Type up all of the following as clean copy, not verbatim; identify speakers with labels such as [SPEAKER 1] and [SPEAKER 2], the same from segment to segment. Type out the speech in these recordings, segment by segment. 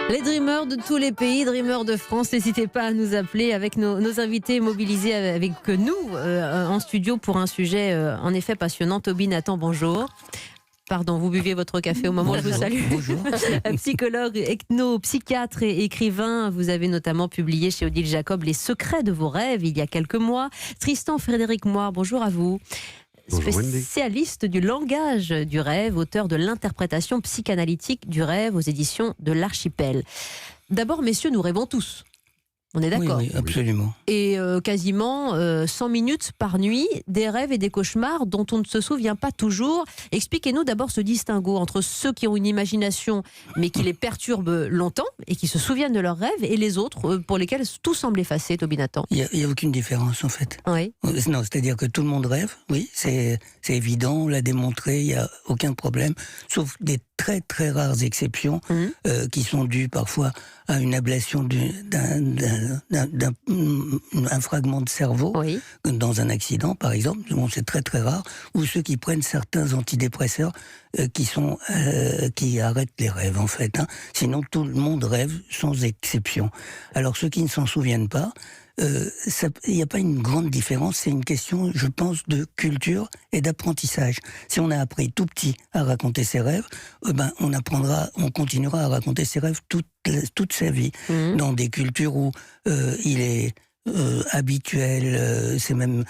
[SPEAKER 1] Les dreamers de tous les pays, dreamers de France, n'hésitez pas à nous appeler avec nos invités mobilisés avec nous en studio pour un sujet en effet passionnant. Toby Nathan, bonjour. Pardon, vous buviez votre café au moment où je vous salue.
[SPEAKER 2] Bonjour.
[SPEAKER 1] Psychologue, psychiatre et écrivain. Vous avez notamment publié chez Odile Jacob Les secrets de vos rêves il y a quelques mois. Tristan Frédéric Moire, bonjour à vous.
[SPEAKER 2] Bonjour,
[SPEAKER 1] Spécialiste du langage du rêve, auteur de l'interprétation psychanalytique du rêve aux éditions de l'Archipel. D'abord, messieurs, nous rêvons tous. On est d'accord?
[SPEAKER 2] Oui, absolument.
[SPEAKER 1] Et quasiment 100 minutes par nuit, des rêves et des cauchemars dont on ne se souvient pas toujours. Expliquez-nous d'abord ce distinguo entre ceux qui ont une imagination mais qui les perturbent longtemps et qui se souviennent de leurs rêves et les autres pour lesquels tout semble effacé, Toby Nathan.
[SPEAKER 2] Il n'y a aucune différence en fait.
[SPEAKER 1] Oui.
[SPEAKER 2] Non, c'est-à-dire que tout le monde rêve, oui, c'est évident, on l'a démontré, il n'y a aucun problème, sauf des très très rares exceptions qui sont dues parfois à une ablation d'un fragment de cerveau,
[SPEAKER 1] Oui.
[SPEAKER 2] dans un accident par exemple, bon, c'est très très rare, ou ceux qui prennent certains antidépresseurs qui arrêtent les rêves en fait. Sinon tout le monde rêve sans exception. Alors ceux qui ne s'en souviennent pas, il n'y a pas une grande différence, c'est une question, je pense, de culture et d'apprentissage. Si on a appris tout petit à raconter ses rêves, on continuera à raconter ses rêves toute sa vie. Dans des cultures où il est habituel, c'est même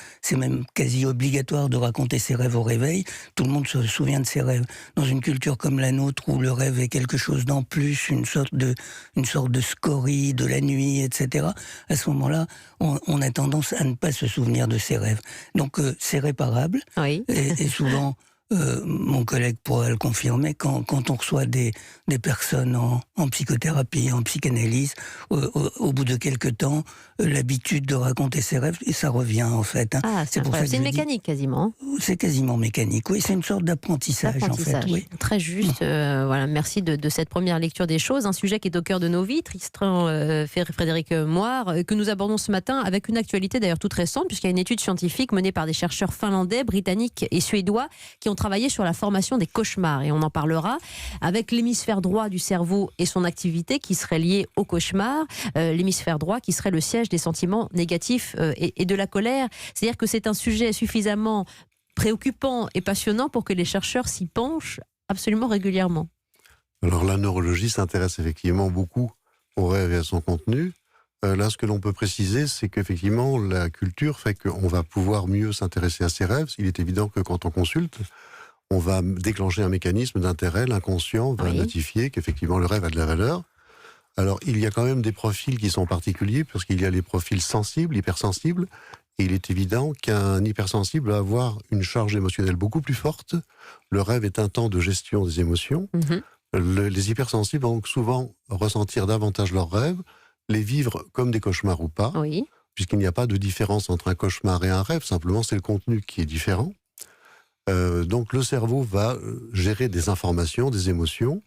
[SPEAKER 2] quasi obligatoire de raconter ses rêves au réveil. Tout le monde se souvient de ses rêves. Dans une culture comme la nôtre où le rêve est quelque chose d'en plus, une sorte de scorie de la nuit, etc. À ce moment-là, on a tendance à ne pas se souvenir de ses rêves. Donc c'est réparable.
[SPEAKER 1] Oui.
[SPEAKER 2] Et souvent, mon collègue pourra le confirmer, quand on reçoit des personnes en psychothérapie, en psychanalyse, au bout de quelques temps, l'habitude de raconter ses rêves, et ça revient en fait.
[SPEAKER 1] Ah, c'est une mécanique quasiment.
[SPEAKER 2] C'est quasiment mécanique, oui, c'est une sorte d'apprentissage en fait. Oui.
[SPEAKER 1] Très juste, voilà, merci de cette première lecture des choses. Un sujet qui est au cœur de nos vies, Tristan Frédéric Moire, que nous abordons ce matin avec une actualité d'ailleurs toute récente, puisqu'il y a une étude scientifique menée par des chercheurs finlandais, britanniques et suédois qui ont travaillé sur la formation des cauchemars. Et on en parlera avec l'hémisphère droit du cerveau et son activité qui serait liée au cauchemar. L'hémisphère droit qui serait le siège des sentiments négatifs et de la colère. C'est-à-dire que c'est un sujet suffisamment préoccupant et passionnant pour que les chercheurs s'y penchent absolument régulièrement.
[SPEAKER 3] Alors la neurologie s'intéresse effectivement beaucoup au rêve et à son contenu. Là, ce que l'on peut préciser, c'est qu'effectivement, la culture fait qu'on va pouvoir mieux s'intéresser à ses rêves. Il est évident que quand on consulte, on va déclencher un mécanisme d'intérêt, l'inconscient va notifier qu'effectivement le rêve a de la valeur. Alors, il y a quand même des profils qui sont particuliers, parce qu'il y a les profils sensibles, hypersensibles, et il est évident qu'un hypersensible va avoir une charge émotionnelle beaucoup plus forte. Le rêve est un temps de gestion des émotions. Les hypersensibles vont souvent ressentir davantage leurs rêves, les vivre comme des cauchemars ou pas, puisqu'il n'y a pas de différence entre un cauchemar et un rêve, simplement c'est le contenu qui est différent. Donc le cerveau va gérer des informations, des émotions,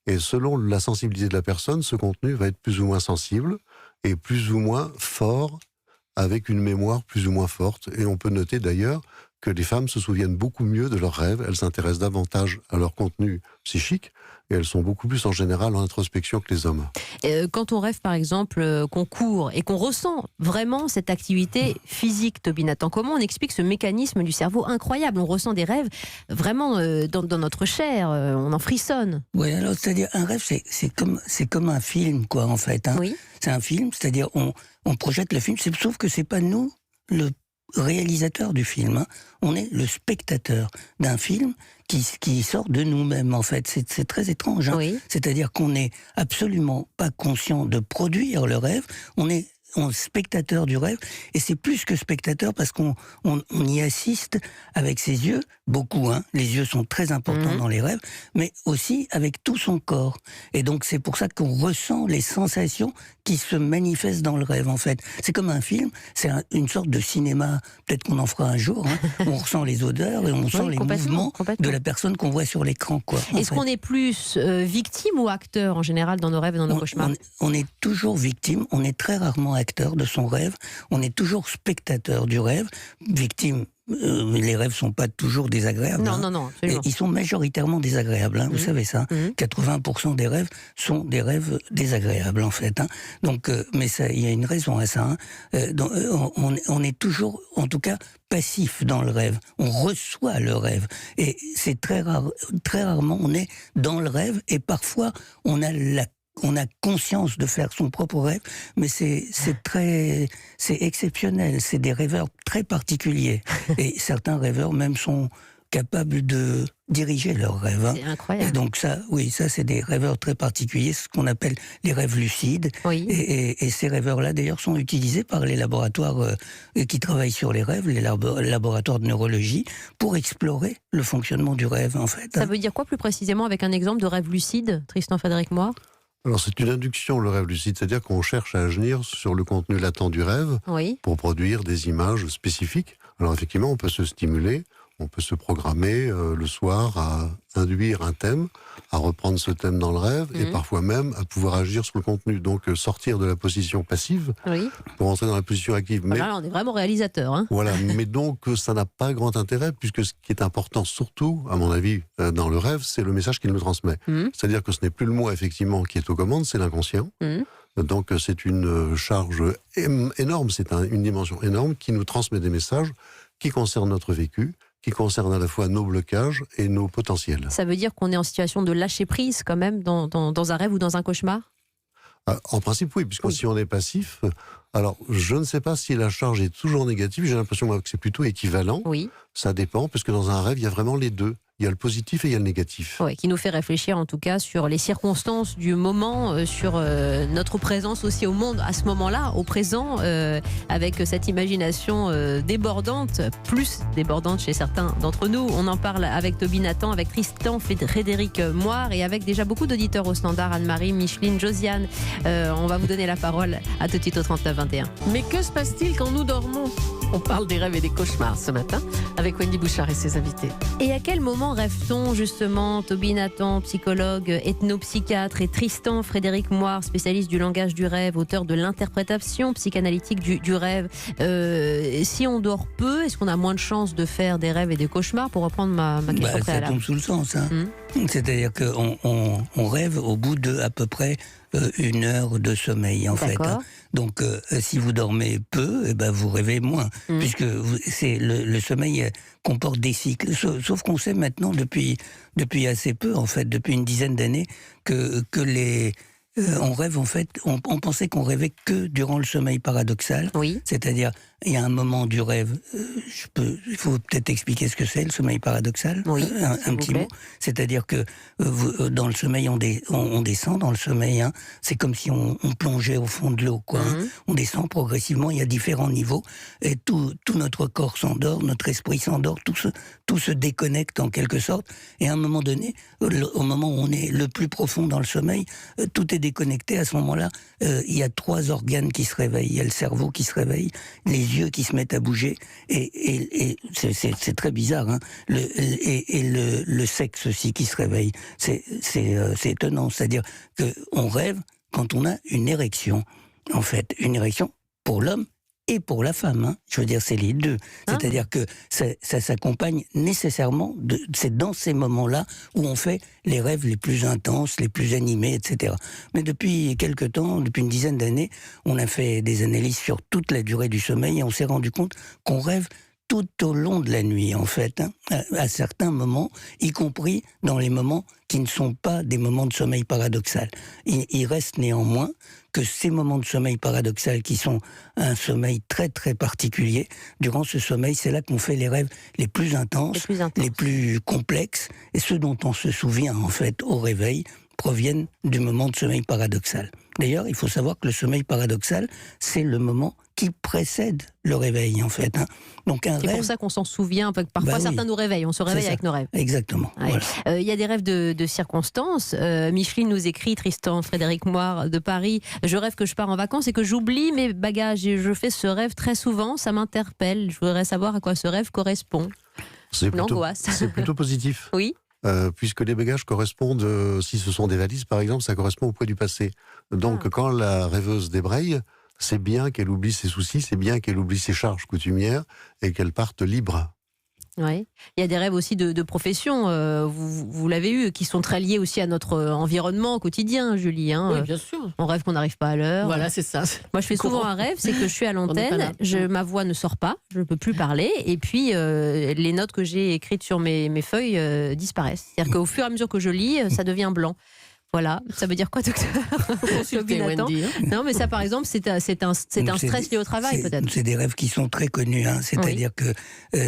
[SPEAKER 3] et selon la sensibilité de la personne, ce contenu va être plus ou moins sensible et plus ou moins fort, avec une mémoire plus ou moins forte. Et on peut noter d'ailleurs que les femmes se souviennent beaucoup mieux de leurs rêves, elles s'intéressent davantage à leur contenu psychique, et elles sont beaucoup plus en général en introspection que les hommes.
[SPEAKER 1] Quand on rêve par exemple qu'on court et qu'on ressent vraiment cette activité physique, Toby Nathan, comment on explique ce mécanisme du cerveau incroyable? On ressent des rêves vraiment dans notre chair, on en frissonne.
[SPEAKER 2] Oui, alors c'est-à-dire un rêve, c'est comme un film quoi en fait.
[SPEAKER 1] Oui.
[SPEAKER 2] C'est un film, c'est-à-dire on projette le film, sauf que c'est pas nous le réalisateur du film, on est le spectateur d'un film qui sort de nous-mêmes en fait. C'est très étrange. C'est-à-dire qu'on n'est absolument pas conscient de produire le rêve, on est spectateur du rêve, et c'est plus que spectateur parce qu'on y assiste avec ses yeux, beaucoup, les yeux sont très importants dans les rêves, mais aussi avec tout son corps. Et donc c'est pour ça qu'on ressent les sensations qui se manifestent dans le rêve en fait. C'est comme un film, c'est une sorte de cinéma, peut-être qu'on en fera un jour, on ressent les odeurs et on sent les mouvements de la personne qu'on voit sur l'écran.
[SPEAKER 1] Est-ce qu'on est plus victime ou acteur en général dans nos rêves et dans nos cauchemars?
[SPEAKER 2] On est toujours victime, on est très rarement acteur de son rêve, on est toujours spectateur du rêve, victime les rêves sont pas toujours désagréables.
[SPEAKER 1] Non,
[SPEAKER 2] hein.
[SPEAKER 1] non, non, absolument.
[SPEAKER 2] Ils sont majoritairement désagréables, hein, vous savez ça. 80% des rêves sont des rêves désagréables, en fait. Hein. Donc, mais il y a une raison à ça. Hein. On est toujours, en tout cas, passif dans le rêve. On reçoit le rêve. Et c'est très rarement on est dans le rêve, et parfois on a conscience de faire son propre rêve, mais c'est exceptionnel. C'est des rêveurs très particuliers. Et certains rêveurs même sont capables de diriger leurs rêves. Hein.
[SPEAKER 1] C'est incroyable.
[SPEAKER 2] Et donc ça, c'est des rêveurs très particuliers, ce qu'on appelle les rêves lucides.
[SPEAKER 1] Oui.
[SPEAKER 2] Et ces rêveurs-là, d'ailleurs, sont utilisés par les laboratoires qui travaillent sur les rêves, les laboratoires de neurologie, pour explorer le fonctionnement du rêve, en fait.
[SPEAKER 1] Ça veut dire quoi plus précisément avec un exemple de rêve lucide, Tristan Frédéric Moir?
[SPEAKER 3] Alors c'est une induction, le rêve lucide, c'est-à-dire qu'on cherche à agir sur le contenu latent du rêve
[SPEAKER 1] Oui.
[SPEAKER 3] pour produire des images spécifiques. Alors effectivement, on peut se stimuler, on peut se programmer le soir à induire un thème, à reprendre ce thème dans le rêve, et parfois même à pouvoir agir sur le contenu. Donc sortir de la position passive
[SPEAKER 1] Oui.
[SPEAKER 3] pour entrer dans la position active. Mais
[SPEAKER 1] Là, on est vraiment réalisateur. Hein.
[SPEAKER 3] voilà, mais donc ça n'a pas grand intérêt, puisque ce qui est important surtout, à mon avis, dans le rêve, c'est le message qu'il nous transmet. C'est-à-dire que ce n'est plus le moi, effectivement, qui est aux commandes, c'est l'inconscient. Donc c'est une charge énorme, c'est une dimension énorme qui nous transmet des messages qui concernent notre vécu, qui concernent à la fois nos blocages et nos potentiels.
[SPEAKER 1] Ça veut dire qu'on est en situation de lâcher prise quand même dans un rêve ou dans un cauchemar?
[SPEAKER 3] En principe, oui, puisque si on est passif, alors je ne sais pas si la charge est toujours négative, j'ai l'impression que c'est plutôt équivalent.
[SPEAKER 1] Oui.
[SPEAKER 3] Ça dépend, parce que dans un rêve, il y a vraiment les deux. Il y a le positif et il y a le négatif.
[SPEAKER 1] Ouais, qui nous fait réfléchir en tout cas sur les circonstances du moment, sur notre présence aussi au monde à ce moment-là, au présent, avec cette imagination débordante, plus débordante chez certains d'entre nous. On en parle avec Toby Nathan, avec Tristan Frédéric Moir et avec déjà beaucoup d'auditeurs au standard, Anne-Marie, Micheline, Josiane. On va vous donner la parole à tout de suite au 39-21.
[SPEAKER 4] Mais que se passe-t-il quand nous dormons? On parle des rêves et des cauchemars ce matin avec Wendy Bouchard et ses invités.
[SPEAKER 1] Et à quel moment rêve-t-on justement? Toby Nathan, psychologue, ethnopsychiatre, et Tristan Frédéric Moir, spécialiste du langage du rêve, auteur de l'interprétation psychanalytique du rêve. Si on dort peu, est-ce qu'on a moins de chances de faire des rêves et des cauchemars, pour reprendre ma question
[SPEAKER 2] Ça
[SPEAKER 1] préalable?
[SPEAKER 2] tombe sous le sens. Hein. C'est-à-dire qu'on rêve au bout de à peu près 1 heure de sommeil, en fait. Hein. Donc, si vous dormez peu, vous rêvez moins, puisque le sommeil comporte des cycles. Sauf qu'on sait maintenant, depuis assez peu, en fait, depuis une dizaine d'années, que on rêve, en fait, on pensait qu'on rêvait que durant le sommeil paradoxal.
[SPEAKER 1] Oui.
[SPEAKER 2] C'est-à-dire, il y a un moment du rêve, il faut peut-être expliquer ce que c'est, le sommeil paradoxal.
[SPEAKER 1] Oui,
[SPEAKER 2] un petit mot. C'est-à-dire que dans le sommeil, on descend dans le sommeil. Hein. C'est comme si on plongeait au fond de l'eau, quoi. Hein. On descend progressivement, il y a différents niveaux, et tout notre corps s'endort, notre esprit s'endort, tout se déconnecte en quelque sorte. Et à un moment donné, au moment où on est le plus profond dans le sommeil, tout est déconnecté. À ce moment-là, il y a 3 organes qui se réveillent. Il y a le cerveau qui se réveille, les yeux qui se mettent à bouger, et c'est très bizarre, hein. Le sexe aussi qui se réveille. C'est étonnant. C'est-à-dire qu'on rêve quand on a une érection. En fait, une érection pour l'homme et pour la femme. Hein. Je veux dire, c'est les deux. C'est-à-dire que ça s'accompagne nécessairement, c'est dans ces moments-là où on fait les rêves les plus intenses, les plus animés, etc. Mais depuis quelque temps, depuis une dizaine d'années, on a fait des analyses sur toute la durée du sommeil, et on s'est rendu compte qu'on rêve tout au long de la nuit, en fait, hein, à certains moments, y compris dans les moments qui ne sont pas des moments de sommeil paradoxal. Il reste néanmoins que ces moments de sommeil paradoxal, qui sont un sommeil très très particulier, durant ce sommeil, c'est là qu'on fait les rêves les plus intenses, les plus complexes, et ceux dont on se souvient, en fait, au réveil, proviennent du moment de sommeil paradoxal. D'ailleurs, il faut savoir que le sommeil paradoxal, c'est le moment qui précède le réveil, en fait. Hein. Donc un rêve...
[SPEAKER 1] C'est pour ça qu'on s'en souvient. Parfois, certains nous réveillent. On se réveille avec nos rêves.
[SPEAKER 2] Exactement.
[SPEAKER 1] Ouais.
[SPEAKER 2] Voilà.
[SPEAKER 1] Y a des rêves de circonstances. Micheline nous écrit, Tristan Frédéric Moir de Paris, je rêve que je pars en vacances et que j'oublie mes bagages. Et je fais ce rêve très souvent. Ça m'interpelle. Je voudrais savoir à quoi ce rêve correspond.
[SPEAKER 3] C'est plutôt positif.
[SPEAKER 1] Oui.
[SPEAKER 3] Puisque les bagages correspondent, si ce sont des valises par exemple, ça correspond au poids du passé. Donc quand la rêveuse débraye, c'est bien qu'elle oublie ses soucis, c'est bien qu'elle oublie ses charges coutumières et qu'elle parte libre.
[SPEAKER 1] Ouais. Il y a des rêves aussi de profession, vous l'avez eu, qui sont très liés aussi à notre environnement quotidien, Julie. Hein.
[SPEAKER 4] Oui, bien sûr.
[SPEAKER 1] On rêve qu'on n'arrive pas à l'heure.
[SPEAKER 4] Voilà, c'est ça.
[SPEAKER 1] Moi, je fais souvent un rêve, c'est que je suis à
[SPEAKER 4] n'est pas
[SPEAKER 1] l'antenne,
[SPEAKER 4] là.
[SPEAKER 1] ma voix ne sort pas, je ne peux plus parler, et puis les notes que j'ai écrites sur mes feuilles disparaissent. C'est-à-dire qu'au fur et à mesure que je lis, ça devient blanc. Voilà, ça veut dire quoi, docteur?
[SPEAKER 4] Consultez Wendy. Hein.
[SPEAKER 1] Non, mais ça, par exemple, c'est un stress lié au travail, peut-être.
[SPEAKER 2] C'est des rêves qui sont très connus, hein. C'est-à-dire que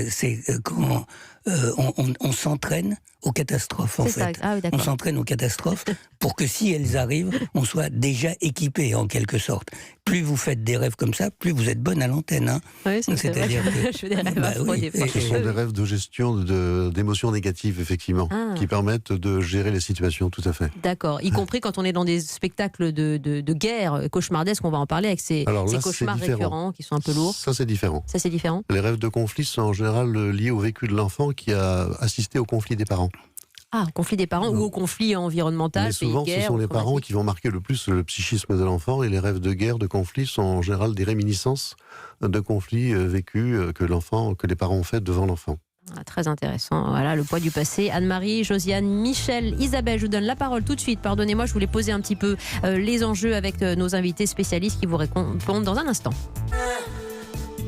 [SPEAKER 2] c'est quand on s'entraîne aux catastrophes, en fait.
[SPEAKER 1] Ah, oui,
[SPEAKER 2] on s'entraîne aux catastrophes pour que si elles arrivent, on soit déjà équipé, en quelque sorte. Plus vous faites des rêves comme ça, plus vous êtes bonne à l'antenne. Hein.
[SPEAKER 1] Oui, c'est-à-dire
[SPEAKER 2] que
[SPEAKER 1] je fais des rêves affreux, des fois.
[SPEAKER 3] Ce sont des rêves de gestion d'émotions négatives, effectivement, qui permettent de gérer les situations, tout à fait.
[SPEAKER 1] D'accord, y compris quand on est dans des spectacles de guerre cauchemardesques, on va en parler avec ces cauchemars récurrents qui sont un peu lourds.
[SPEAKER 3] Ça, c'est différent.
[SPEAKER 1] Ça, c'est différent.
[SPEAKER 3] Les rêves de conflit sont en général liés au vécu de l'enfant qui a assisté au conflit des parents.
[SPEAKER 1] Ah, au conflit des parents ou au conflit environnemental.
[SPEAKER 3] Mais souvent, ce sont les parents qui vont marquer le plus le psychisme de l'enfant, et les rêves de guerre, de conflit sont en général des réminiscences de conflits vécus que les parents ont fait devant l'enfant.
[SPEAKER 1] Ah, très intéressant. Voilà, le poids du passé. Anne-Marie, Josiane, Michel, Isabelle, je vous donne la parole tout de suite. Pardonnez-moi, je voulais poser un petit peu les enjeux avec nos invités spécialistes qui vous répondent dans un instant.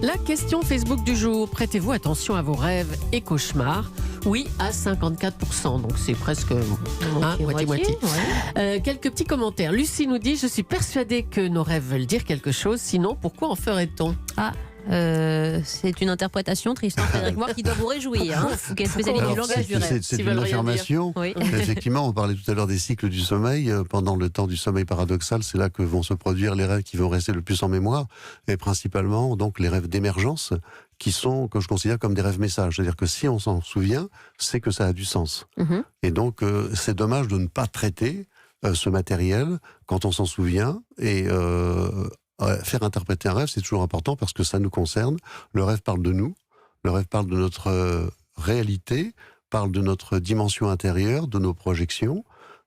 [SPEAKER 4] La question Facebook du jour. Prêtez-vous attention à vos rêves et cauchemars? Oui, à 54%. Donc c'est presque moitié-moitié. Ouais. Quelques petits commentaires. Lucie nous dit: je suis persuadée que nos rêves veulent dire quelque chose. Sinon, pourquoi en ferait-on?
[SPEAKER 1] C'est une interprétation, Tristan Frédéric Moir, qui doit vous réjouir. Hein, vous qui êtes spécialiste du langage du rêve.
[SPEAKER 3] C'est une affirmation.
[SPEAKER 1] Oui.
[SPEAKER 3] Effectivement, on parlait tout à l'heure des cycles du sommeil. Pendant le temps du sommeil paradoxal, c'est là que vont se produire les rêves qui vont rester le plus en mémoire, et principalement donc les rêves d'émergence, qui sont, que je considère comme des rêves messages. C'est-à-dire que si on s'en souvient, c'est que ça a du sens.
[SPEAKER 1] Mm-hmm.
[SPEAKER 3] Et donc, c'est dommage de ne pas traiter ce matériel quand on s'en souvient, et faire interpréter un rêve, c'est toujours important parce que ça nous concerne. Le rêve parle de nous, le rêve parle de notre réalité, parle de notre dimension intérieure, de nos projections.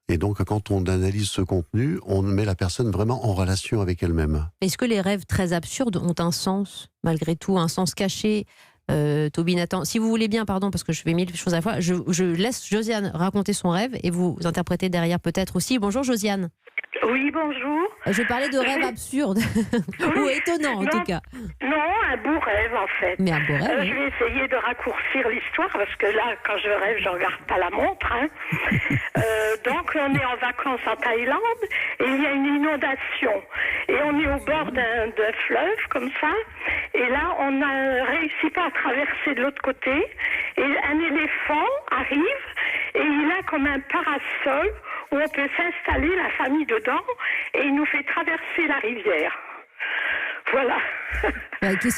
[SPEAKER 3] Et donc, quand on analyse ce contenu, on met la personne vraiment en relation avec elle-même.
[SPEAKER 1] Est-ce que les rêves très absurdes ont un sens, malgré tout, un sens caché? Toby, Nathan, si vous voulez bien, pardon, parce que je fais 1000 choses à la fois, je laisse Josiane raconter son rêve et vous interprétez derrière peut-être aussi. Bonjour Josiane.
[SPEAKER 5] Oui, bonjour.
[SPEAKER 1] Je parlais de rêves absurdes, ou étonnants en tout cas.
[SPEAKER 5] Non, un beau rêve en fait.
[SPEAKER 1] Mais un beau rêve, oui.
[SPEAKER 5] Je vais essayer de raccourcir l'histoire parce que là, quand je rêve, je regarde pas la montre. Hein. Donc, on est en vacances en Thaïlande et il y a une inondation. Et on est au bord d'un fleuve comme ça. Et là, on n'a réussi pas à traverser de l'autre côté. Et un éléphant arrive et il a comme un parasol où on peut s'installer, la famille dedans, et il nous fait traverser la rivière. Voilà.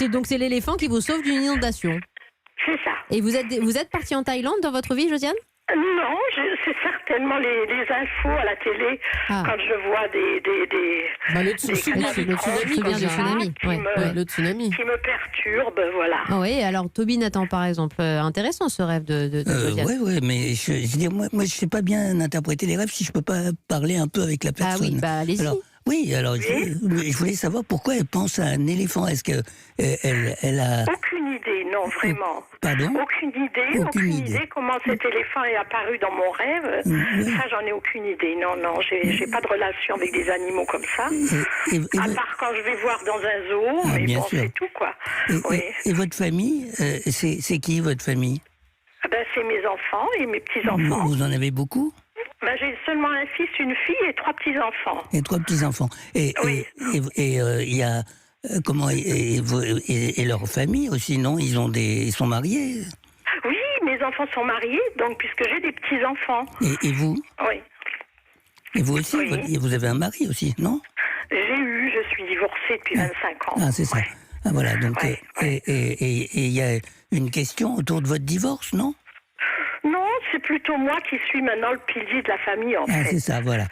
[SPEAKER 1] Donc c'est l'éléphant qui vous sauve d'une inondation.
[SPEAKER 5] C'est ça.
[SPEAKER 1] Et vous êtes partie en Thaïlande dans votre vie, Josiane?
[SPEAKER 5] Non, c'est certainement les infos à la télé, quand je vois
[SPEAKER 4] le tsunami
[SPEAKER 5] qui me perturbe, voilà.
[SPEAKER 1] Ah oui, alors Toby, Nathan, par exemple, intéressant ce rêve de Josiane.
[SPEAKER 2] Oui, mais je veux dire, moi je sais pas bien interpréter les rêves si je peux pas parler un peu avec la personne.
[SPEAKER 1] Ah oui, allez-y.
[SPEAKER 2] Alors, je voulais savoir pourquoi elle pense à un éléphant. Est-ce que elle a...
[SPEAKER 5] Aucune idée, non, vraiment.
[SPEAKER 2] Pardon ?
[SPEAKER 5] Aucune idée comment cet éléphant est apparu dans mon rêve. Ça, j'en ai aucune idée. Non, j'ai pas de relation avec des animaux comme ça. À part quand je vais voir dans un zoo, mais bon, c'est tout, quoi.
[SPEAKER 2] Et votre famille, c'est qui votre famille ?
[SPEAKER 5] C'est mes enfants et mes petits-enfants.
[SPEAKER 2] Vous en avez beaucoup ?
[SPEAKER 5] J'ai seulement un fils, une fille et 3 petits-enfants.
[SPEAKER 2] Et 3 petits-enfants. Et il y a... Et leur famille aussi, non ? Ils sont mariés ?
[SPEAKER 5] Oui, mes enfants sont mariés, donc puisque j'ai des petits-enfants.
[SPEAKER 2] Et vous ?
[SPEAKER 5] Oui.
[SPEAKER 2] Et vous aussi ? Oui. Vous avez un mari aussi, non ?
[SPEAKER 5] Je suis divorcée depuis 25 ans.
[SPEAKER 2] Ah, c'est ça. Ah, voilà, donc... Et il y a une question autour de votre divorce, non ?
[SPEAKER 5] Non, c'est plutôt moi qui suis maintenant le pilier de la famille, en fait.
[SPEAKER 2] Ah, c'est ça, voilà.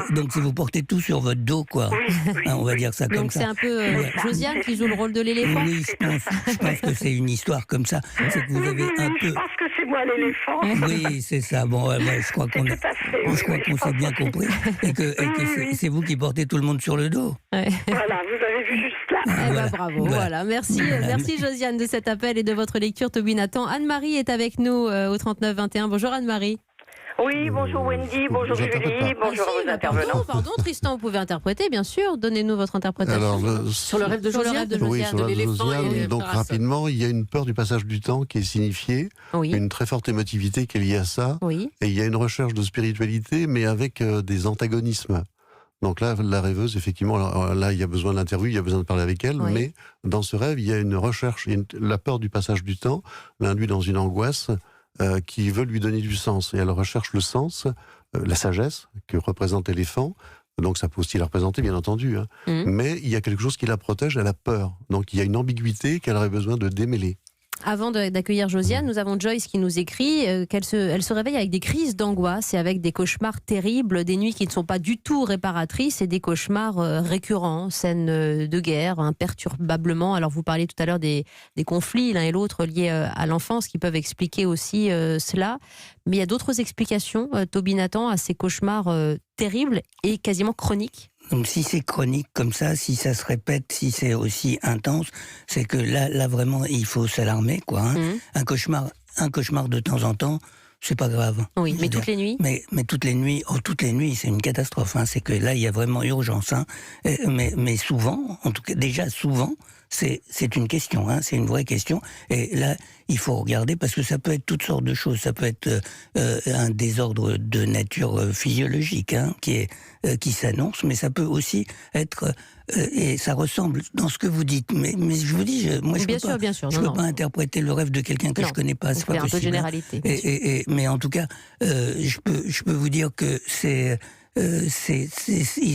[SPEAKER 2] Donc si vous portez tout sur votre dos, quoi.
[SPEAKER 5] Oui,
[SPEAKER 2] on va dire ça comme ça.
[SPEAKER 1] Donc c'est un peu Josiane qui joue le rôle de l'éléphant.
[SPEAKER 2] Oui, je pense que c'est une histoire comme ça. C'est que vous avez un peu...
[SPEAKER 5] Je pense que c'est moi l'éléphant.
[SPEAKER 2] Oui, c'est ça. Bon, je crois qu'on s'est bien compris. Et que c'est vous qui portez tout le monde sur le dos.
[SPEAKER 1] Ouais.
[SPEAKER 5] Voilà, vous avez vu juste là.
[SPEAKER 1] Voilà. Bravo, voilà. Merci Josiane de cet appel et de votre lecture, Toby Nathan. Anne-Marie est avec nous au 39-21. Bonjour Anne-Marie.
[SPEAKER 6] Oui, bonjour Wendy, bonjour Julie, bonjour à vos intervenants.
[SPEAKER 1] Pardon, Tristan, vous pouvez interpréter, bien sûr. Donnez-nous votre interprétation.
[SPEAKER 3] Alors,
[SPEAKER 4] Sur le rêve de Josiane,
[SPEAKER 3] oui, sur
[SPEAKER 4] de
[SPEAKER 3] le rêve de
[SPEAKER 4] l'éléphant
[SPEAKER 3] Josiane,
[SPEAKER 4] et
[SPEAKER 3] donc rapidement, il y a une peur du passage du temps qui est signifiée,
[SPEAKER 1] Oui.
[SPEAKER 3] une très forte émotivité qui est liée à ça,
[SPEAKER 1] Oui.
[SPEAKER 3] et il y a une recherche de spiritualité, mais avec des antagonismes. Donc là, la rêveuse, effectivement, là, il y a besoin d'interview, il y a besoin de parler avec elle,
[SPEAKER 1] Oui.
[SPEAKER 3] mais dans ce rêve, il y a une recherche, la peur du passage du temps l'induit dans une angoisse qui veut lui donner du sens. Et elle recherche le sens, la sagesse que représente l'éléphant. Donc ça peut aussi la représenter, bien entendu. Hein. Mais il y a quelque chose qui la protège, elle a peur. Donc il y a une ambiguïté qu'elle aurait besoin de démêler.
[SPEAKER 1] Avant d'accueillir Josiane, nous avons Joyce qui nous écrit qu'elle se réveille avec des crises d'angoisse et avec des cauchemars terribles, des nuits qui ne sont pas du tout réparatrices et des cauchemars récurrents, scènes de guerre, imperturbablement. Alors vous parliez tout à l'heure des conflits l'un et l'autre liés à l'enfance qui peuvent expliquer aussi cela. Mais il y a d'autres explications, Toby Nathan, à ces cauchemars terribles et quasiment chroniques.
[SPEAKER 2] Donc si c'est chronique comme ça, si ça se répète, si c'est aussi intense, c'est que là vraiment il faut s'alarmer, quoi. Hein. Un cauchemar de temps en temps, c'est pas grave.
[SPEAKER 1] Oui, mais toutes les nuits.
[SPEAKER 2] Mais toutes les nuits, c'est une catastrophe. Hein. C'est que là il y a vraiment urgence. Hein. Mais souvent, en tout cas déjà souvent, c'est une question. Hein. C'est une vraie question. Et là il faut regarder parce que ça peut être toutes sortes de choses. Ça peut être un désordre de nature physiologique qui s'annonce, mais ça peut aussi être et ça ressemble dans ce que vous dites. Mais je vous dis, moi je peux pas interpréter le rêve de quelqu'un que je connais pas. C'est pas possible.
[SPEAKER 1] Un peu de généralité.
[SPEAKER 2] Mais en tout cas, je peux vous dire que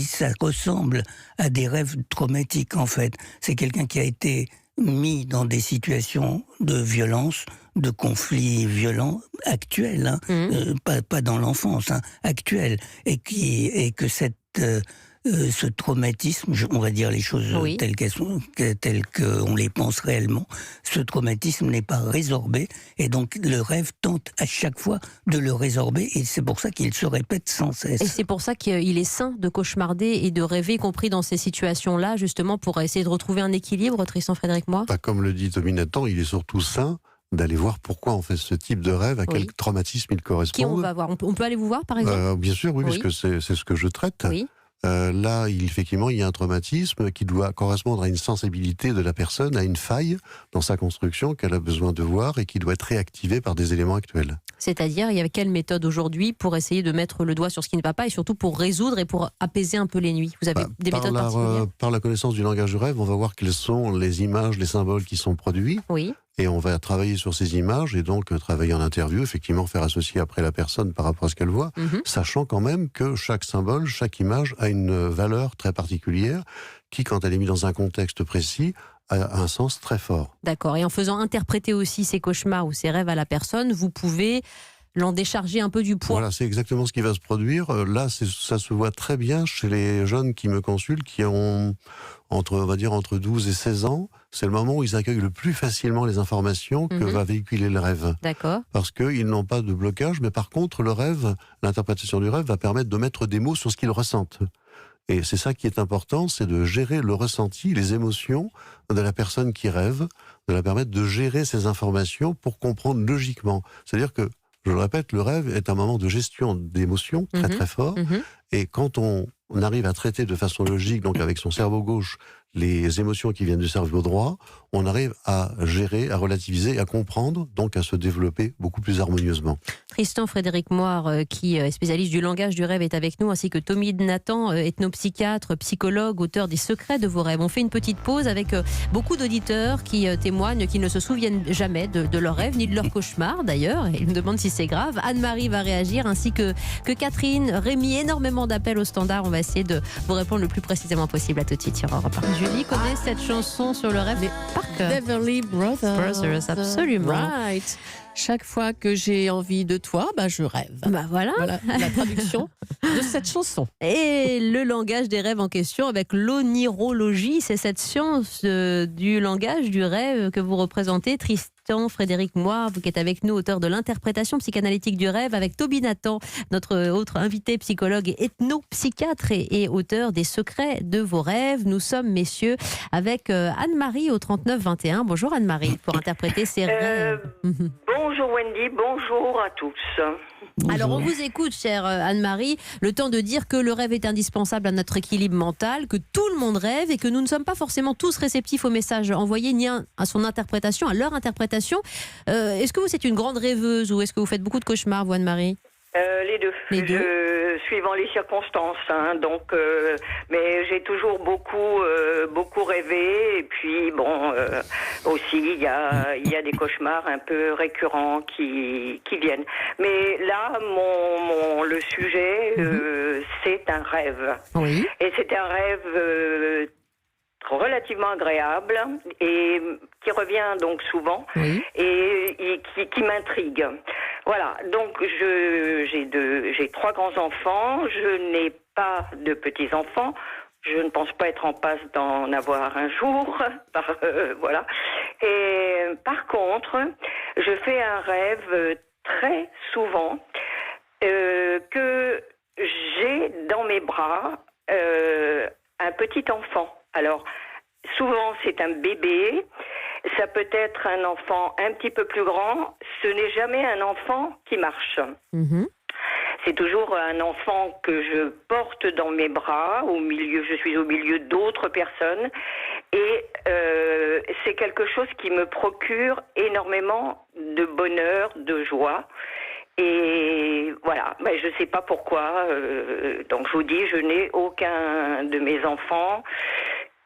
[SPEAKER 2] ça ressemble à des rêves traumatiques en fait. C'est quelqu'un qui a été mis dans des situations de violence, de conflits violents actuels, hein, pas dans l'enfance, hein, actuels, et que ce traumatisme, on va dire les choses telles qu'elles sont, telles qu'on les pense réellement, ce traumatisme n'est pas résorbé, et donc le rêve tente à chaque fois de le résorber, et c'est pour ça qu'il se répète sans cesse.
[SPEAKER 1] Et c'est pour ça qu'il est sain de cauchemarder et de rêver, y compris dans ces situations-là, justement pour essayer de retrouver un équilibre, Tristan Frédéric Moir.
[SPEAKER 3] Comme le dit Toby Nathan, il est surtout sain d'aller voir pourquoi on fait ce type de rêve, à quel traumatisme il correspond.
[SPEAKER 1] Qui on va voir? On peut aller vous voir, par exemple?
[SPEAKER 3] Bien sûr, oui, puisque c'est ce que je traite.
[SPEAKER 1] Oui.
[SPEAKER 3] Là, effectivement, il y a un traumatisme qui doit correspondre à une sensibilité de la personne, à une faille dans sa construction qu'elle a besoin de voir et qui doit être réactivée par des éléments actuels.
[SPEAKER 1] C'est-à-dire, il y a quelle méthode aujourd'hui pour essayer de mettre le doigt sur ce qui ne va pas et surtout pour résoudre et pour apaiser un peu les nuits? Vous avez des méthodes particulières?
[SPEAKER 3] Par la connaissance du langage du rêve, on va voir quelles sont les images, les symboles qui sont produits.
[SPEAKER 1] Oui.
[SPEAKER 3] Et on va travailler sur ces images et donc travailler en interview, effectivement faire associer après la personne par rapport à ce qu'elle voit, sachant quand même que chaque symbole, chaque image a une valeur très particulière qui, quand elle est mise dans un contexte précis, a un sens très fort.
[SPEAKER 1] D'accord. Et en faisant interpréter aussi ces cauchemars ou ces rêves à la personne, vous pouvez l'en décharger un peu du poids.
[SPEAKER 3] Voilà, c'est exactement ce qui va se produire. Là, ça se voit très bien chez les jeunes qui me consultent, qui ont entre 12 et 16 ans. C'est le moment où ils accueillent le plus facilement les informations que va véhiculer le rêve.
[SPEAKER 1] D'accord.
[SPEAKER 3] Parce qu'ils n'ont pas de blocage, mais par contre, le rêve, l'interprétation du rêve va permettre de mettre des mots sur ce qu'ils ressentent. Et c'est ça qui est important, c'est de gérer le ressenti, les émotions de la personne qui rêve, de la permettre de gérer ces informations pour comprendre logiquement. C'est-à-dire que, je le répète, le rêve est un moment de gestion d'émotions très très fort. Et quand on arrive à traiter de façon logique, donc avec son cerveau gauche, les émotions qui viennent du cerveau droit, on arrive à gérer, à relativiser, à comprendre, donc à se développer beaucoup plus harmonieusement.
[SPEAKER 1] Tristan Frédéric Moir, qui est spécialiste du langage du rêve, est avec nous, ainsi que Toby Nathan, ethnopsychiatre, psychologue, auteur des secrets de vos rêves. On fait une petite pause avec beaucoup d'auditeurs qui témoignent, qui ne se souviennent jamais de leurs rêves, ni de leurs cauchemars d'ailleurs, et ils me demandent si c'est grave. Anne-Marie va réagir, ainsi que Catherine, Rémi, énormément d'appels au standard. On va essayer de vous répondre le plus précisément possible. À tout de suite sur Europe 1. Julie connaît cette chanson sur le rêve par cœur.
[SPEAKER 4] Beverly Brothers.
[SPEAKER 1] Absolument.
[SPEAKER 4] Right. Chaque fois que j'ai envie de toi, je rêve.
[SPEAKER 1] Voilà.
[SPEAKER 4] Voilà la traduction de cette chanson.
[SPEAKER 1] Et le langage des rêves en question avec l'onirologie, c'est cette science du langage du rêve que vous représentez, Tristan Tristan Frédéric Moir, vous qui êtes avec nous, auteur de l'interprétation psychanalytique du rêve, avec Toby Nathan, notre autre invité psychologue et ethnopsychiatre et auteur des secrets de vos rêves. Nous sommes, messieurs, avec Anne-Marie au 3921. Bonjour Anne-Marie, pour interpréter ces rêves.
[SPEAKER 6] Bonjour Wendy, bonjour à tous.
[SPEAKER 2] Bonjour.
[SPEAKER 1] Alors on vous écoute, chère Anne-Marie, le temps de dire que le rêve est indispensable à notre équilibre mental, que tout le monde rêve et que nous ne sommes pas forcément tous réceptifs aux messages envoyés ni à son interprétation, à leur interprétation. Est-ce que vous êtes une grande rêveuse ou est-ce que vous faites beaucoup de cauchemars, vous Anne-Marie ?
[SPEAKER 6] Les deux. Suivant les circonstances, donc, mais j'ai toujours beaucoup rêvé, et puis bon, aussi il y a des cauchemars un peu récurrents qui viennent. Mais là, le sujet, c'est un rêve.
[SPEAKER 1] Oui.
[SPEAKER 6] Et c'est un rêve relativement agréable et qui revient donc souvent,
[SPEAKER 1] Oui.
[SPEAKER 6] et qui m'intrigue. Voilà, donc j'ai 3 grands-enfants, je n'ai pas de petits-enfants, je ne pense pas être en passe d'en avoir un jour, voilà. Et par contre, je fais un rêve très souvent que j'ai dans mes bras un petit enfant. Alors, souvent c'est un bébé, ça peut être un enfant un petit peu plus grand, ce n'est jamais un enfant qui marche.
[SPEAKER 1] Mmh.
[SPEAKER 6] C'est toujours un enfant que je porte dans mes bras, je suis au milieu d'autres personnes, et c'est quelque chose qui me procure énormément de bonheur, de joie. Et voilà, je ne sais pas pourquoi, donc je vous dis, je n'ai aucun de mes enfants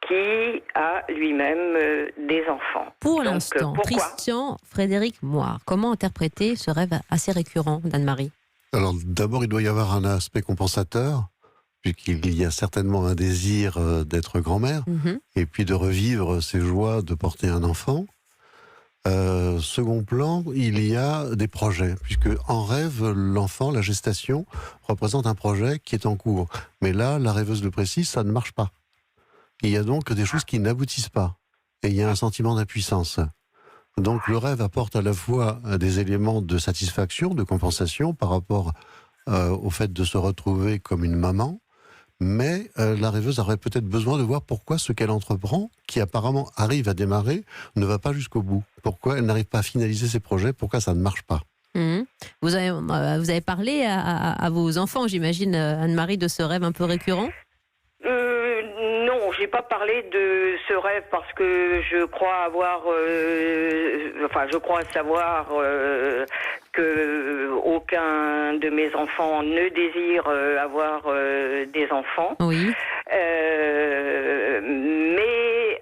[SPEAKER 6] qui a lui-même des enfants.
[SPEAKER 1] Pour l'instant, Tristan Frédéric Moir, comment interpréter ce rêve assez récurrent d'Anne-Marie ?
[SPEAKER 3] Alors d'abord, il doit y avoir un aspect compensateur, puisqu'il y a certainement un désir d'être grand-mère, et puis de revivre ses joies de porter un enfant. Second plan, il y a des projets, puisque en rêve, l'enfant, la gestation, représente un projet qui est en cours. Mais là, la rêveuse le précise, ça ne marche pas. Il y a donc des choses qui n'aboutissent pas. Et il y a un sentiment d'impuissance. Donc le rêve apporte à la fois des éléments de satisfaction, de compensation par rapport au fait de se retrouver comme une maman, mais la rêveuse aurait peut-être besoin de voir pourquoi ce qu'elle entreprend, qui apparemment arrive à démarrer, ne va pas jusqu'au bout. Pourquoi elle n'arrive pas à finaliser ses projets, pourquoi ça ne marche pas.
[SPEAKER 1] Vous avez parlé à vos enfants, j'imagine, Anne-Marie, de ce rêve un peu récurrent ?
[SPEAKER 6] Non, j'ai pas parlé de ce rêve parce que je crois savoir que aucun de mes enfants ne désire avoir des enfants.
[SPEAKER 1] Oui.
[SPEAKER 6] Mais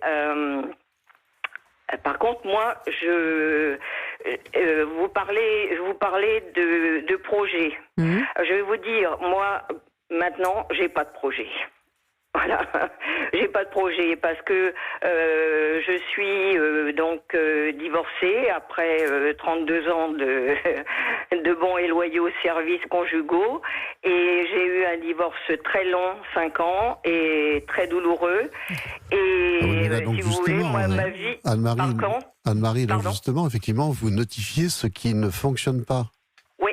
[SPEAKER 6] par contre, moi, vous parlez de projet. Je vais vous dire, moi, maintenant, j'ai pas de projet. Voilà, j'ai pas de projet parce que je suis donc divorcée après 32 ans de bons et loyaux services conjugaux, et j'ai eu un divorce très long, 5 ans, et très douloureux. Et
[SPEAKER 3] là, donc,
[SPEAKER 6] si vous voulez, moi, ma vie...
[SPEAKER 3] Anne-Marie, là, justement, effectivement, vous notifiez ce qui ne fonctionne pas.
[SPEAKER 6] Oui.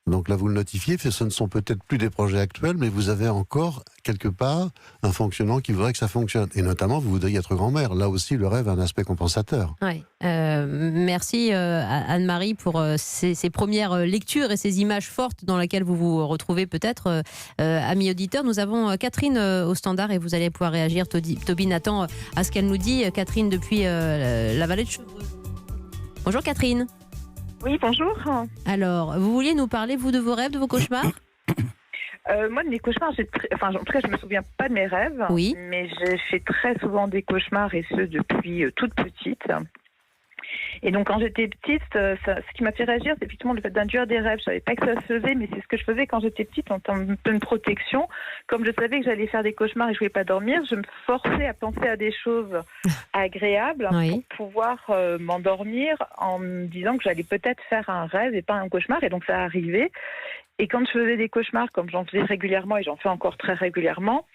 [SPEAKER 3] Donc là, vous le notifiez, ce ne sont peut-être plus des projets actuels, mais vous avez encore, quelque part, un fonctionnement qui voudrait que ça fonctionne. Et notamment, vous voudriez être grand-mère. Là aussi, le rêve a un aspect compensateur.
[SPEAKER 1] Oui. Merci Anne-Marie pour ces premières lectures et ces images fortes dans lesquelles vous vous retrouvez peut-être, amis auditeurs. Nous avons Catherine au standard et vous allez pouvoir réagir, Toby Nathan, à ce qu'elle nous dit. Catherine depuis la vallée de Chevreuse. Bonjour Catherine.
[SPEAKER 7] Oui, bonjour.
[SPEAKER 1] Alors, vous vouliez nous parler, vous, de vos rêves, de vos cauchemars ?
[SPEAKER 7] Moi, de mes cauchemars, en tout cas, je ne me souviens pas de mes rêves,
[SPEAKER 1] oui.
[SPEAKER 7] Mais j'ai fait très souvent des cauchemars, et ce, depuis toute petite. Et donc, quand j'étais petite, ce qui m'a fait réagir, c'est effectivement le fait d'induire des rêves. Je savais pas que ça se faisait, mais c'est ce que je faisais quand j'étais petite en termes de protection. Comme je savais que j'allais faire des cauchemars et je ne voulais pas dormir, je me forçais à penser à des choses agréables pour pouvoir m'endormir en me disant que j'allais peut-être faire un rêve et pas un cauchemar. Et donc, ça arrivait. Et quand je faisais des cauchemars, comme j'en faisais régulièrement et j'en fais encore très régulièrement,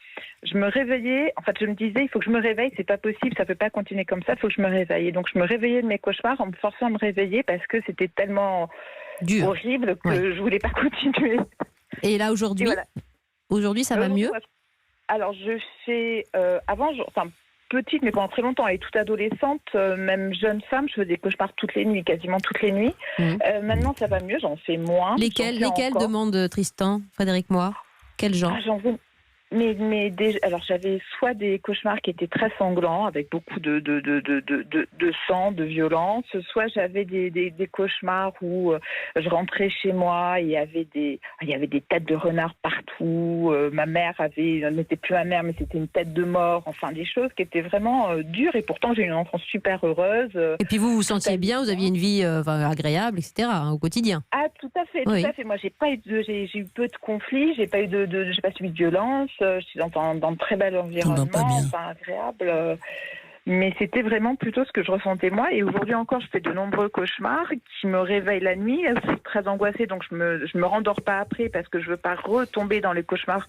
[SPEAKER 7] je me réveillais. En fait, je me disais, il faut que je me réveille. C'est pas possible, ça peut pas continuer comme ça. Il faut que je me réveille. Et donc, je me réveillais de mes cauchemars en me forçant à me réveiller parce que c'était tellement
[SPEAKER 1] dur,
[SPEAKER 7] horrible que je voulais pas continuer.
[SPEAKER 1] Et là aujourd'hui, ça va mieux.
[SPEAKER 7] Alors, je fais petite, mais pendant très longtemps, et toute adolescente, même jeune femme, je faisais des cauchemars toutes les nuits, quasiment toutes les nuits. Maintenant, ça va mieux, j'en fais moins.
[SPEAKER 1] Lesquels demande Tristan, Frédéric Moir? Quel genre?
[SPEAKER 7] Alors j'avais soit des cauchemars qui étaient très sanglants avec beaucoup de sang, de violence, soit j'avais des cauchemars où je rentrais chez moi et il y avait des têtes de renard partout. Ma mère n'était plus ma mère mais c'était une tête de mort. Enfin des choses qui étaient vraiment dures et pourtant j'ai eu une enfance super heureuse.
[SPEAKER 1] Et puis vous sentiez bien, vous aviez une vie agréable, etc. Au quotidien.
[SPEAKER 7] Ah tout à fait, tout à fait. Moi j'ai eu peu de conflits, j'ai pas subi de violence. Je suis dans de très bel environnement, agréable. Mais c'était vraiment plutôt ce que je ressentais moi. Et aujourd'hui encore, je fais de nombreux cauchemars qui me réveillent la nuit. Je suis très angoissée, donc je me rendors pas après parce que je veux pas retomber dans les cauchemars.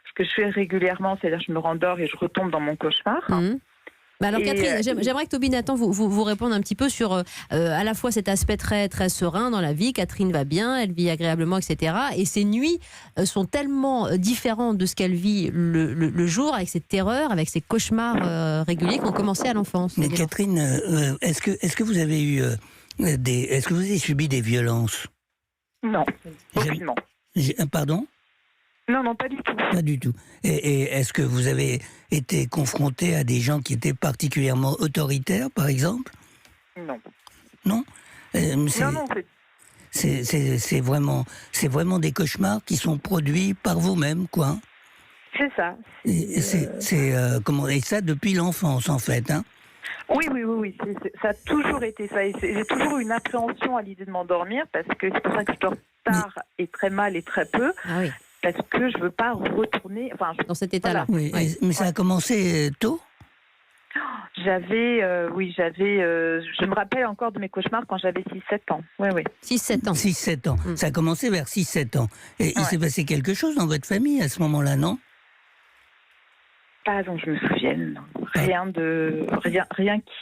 [SPEAKER 7] Ce que je fais régulièrement, c'est-à-dire que je me rendors et je retombe dans mon cauchemar.
[SPEAKER 1] Alors Catherine, j'aimerais que Toby Nathan vous réponde un petit peu sur à la fois cet aspect très, très serein dans la vie. Catherine va bien, elle vit agréablement, etc. Et ses nuits sont tellement différentes de ce qu'elle vit le jour, avec ses terreurs, avec ses cauchemars réguliers qui ont commencé à l'enfance.
[SPEAKER 2] Mais Catherine, est-ce que vous avez eu est-ce que vous avez subi des violences?
[SPEAKER 7] Non, aucunement.
[SPEAKER 2] Pardon?
[SPEAKER 7] Non, pas du tout.
[SPEAKER 2] Pas du tout. Et est-ce que vous avez été confronté à des gens qui étaient particulièrement autoritaires, par exemple?
[SPEAKER 7] Non.
[SPEAKER 2] Non?
[SPEAKER 7] Non,
[SPEAKER 2] c'est vraiment des cauchemars qui sont produits par vous-même, quoi.
[SPEAKER 7] C'est ça.
[SPEAKER 2] Et ça depuis l'enfance, en fait, hein?
[SPEAKER 7] Oui. Ça a toujours été ça. Et j'ai toujours eu une appréhension à l'idée de m'endormir parce que c'est pour ça que je dors tard et très mal et très peu. Ah oui. Parce que je ne veux pas retourner
[SPEAKER 1] dans cet état-là.
[SPEAKER 2] Voilà. Oui, mais ça a commencé tôt?
[SPEAKER 7] J'avais, je me rappelle encore de mes cauchemars quand j'avais 6-7 ans. Oui.
[SPEAKER 1] 6-7 ans.
[SPEAKER 2] 6-7 ans. Ça a commencé vers 6-7 ans. Et il s'est passé quelque chose dans votre famille à ce moment-là, non?
[SPEAKER 7] Pas dont je me souvienne. Rien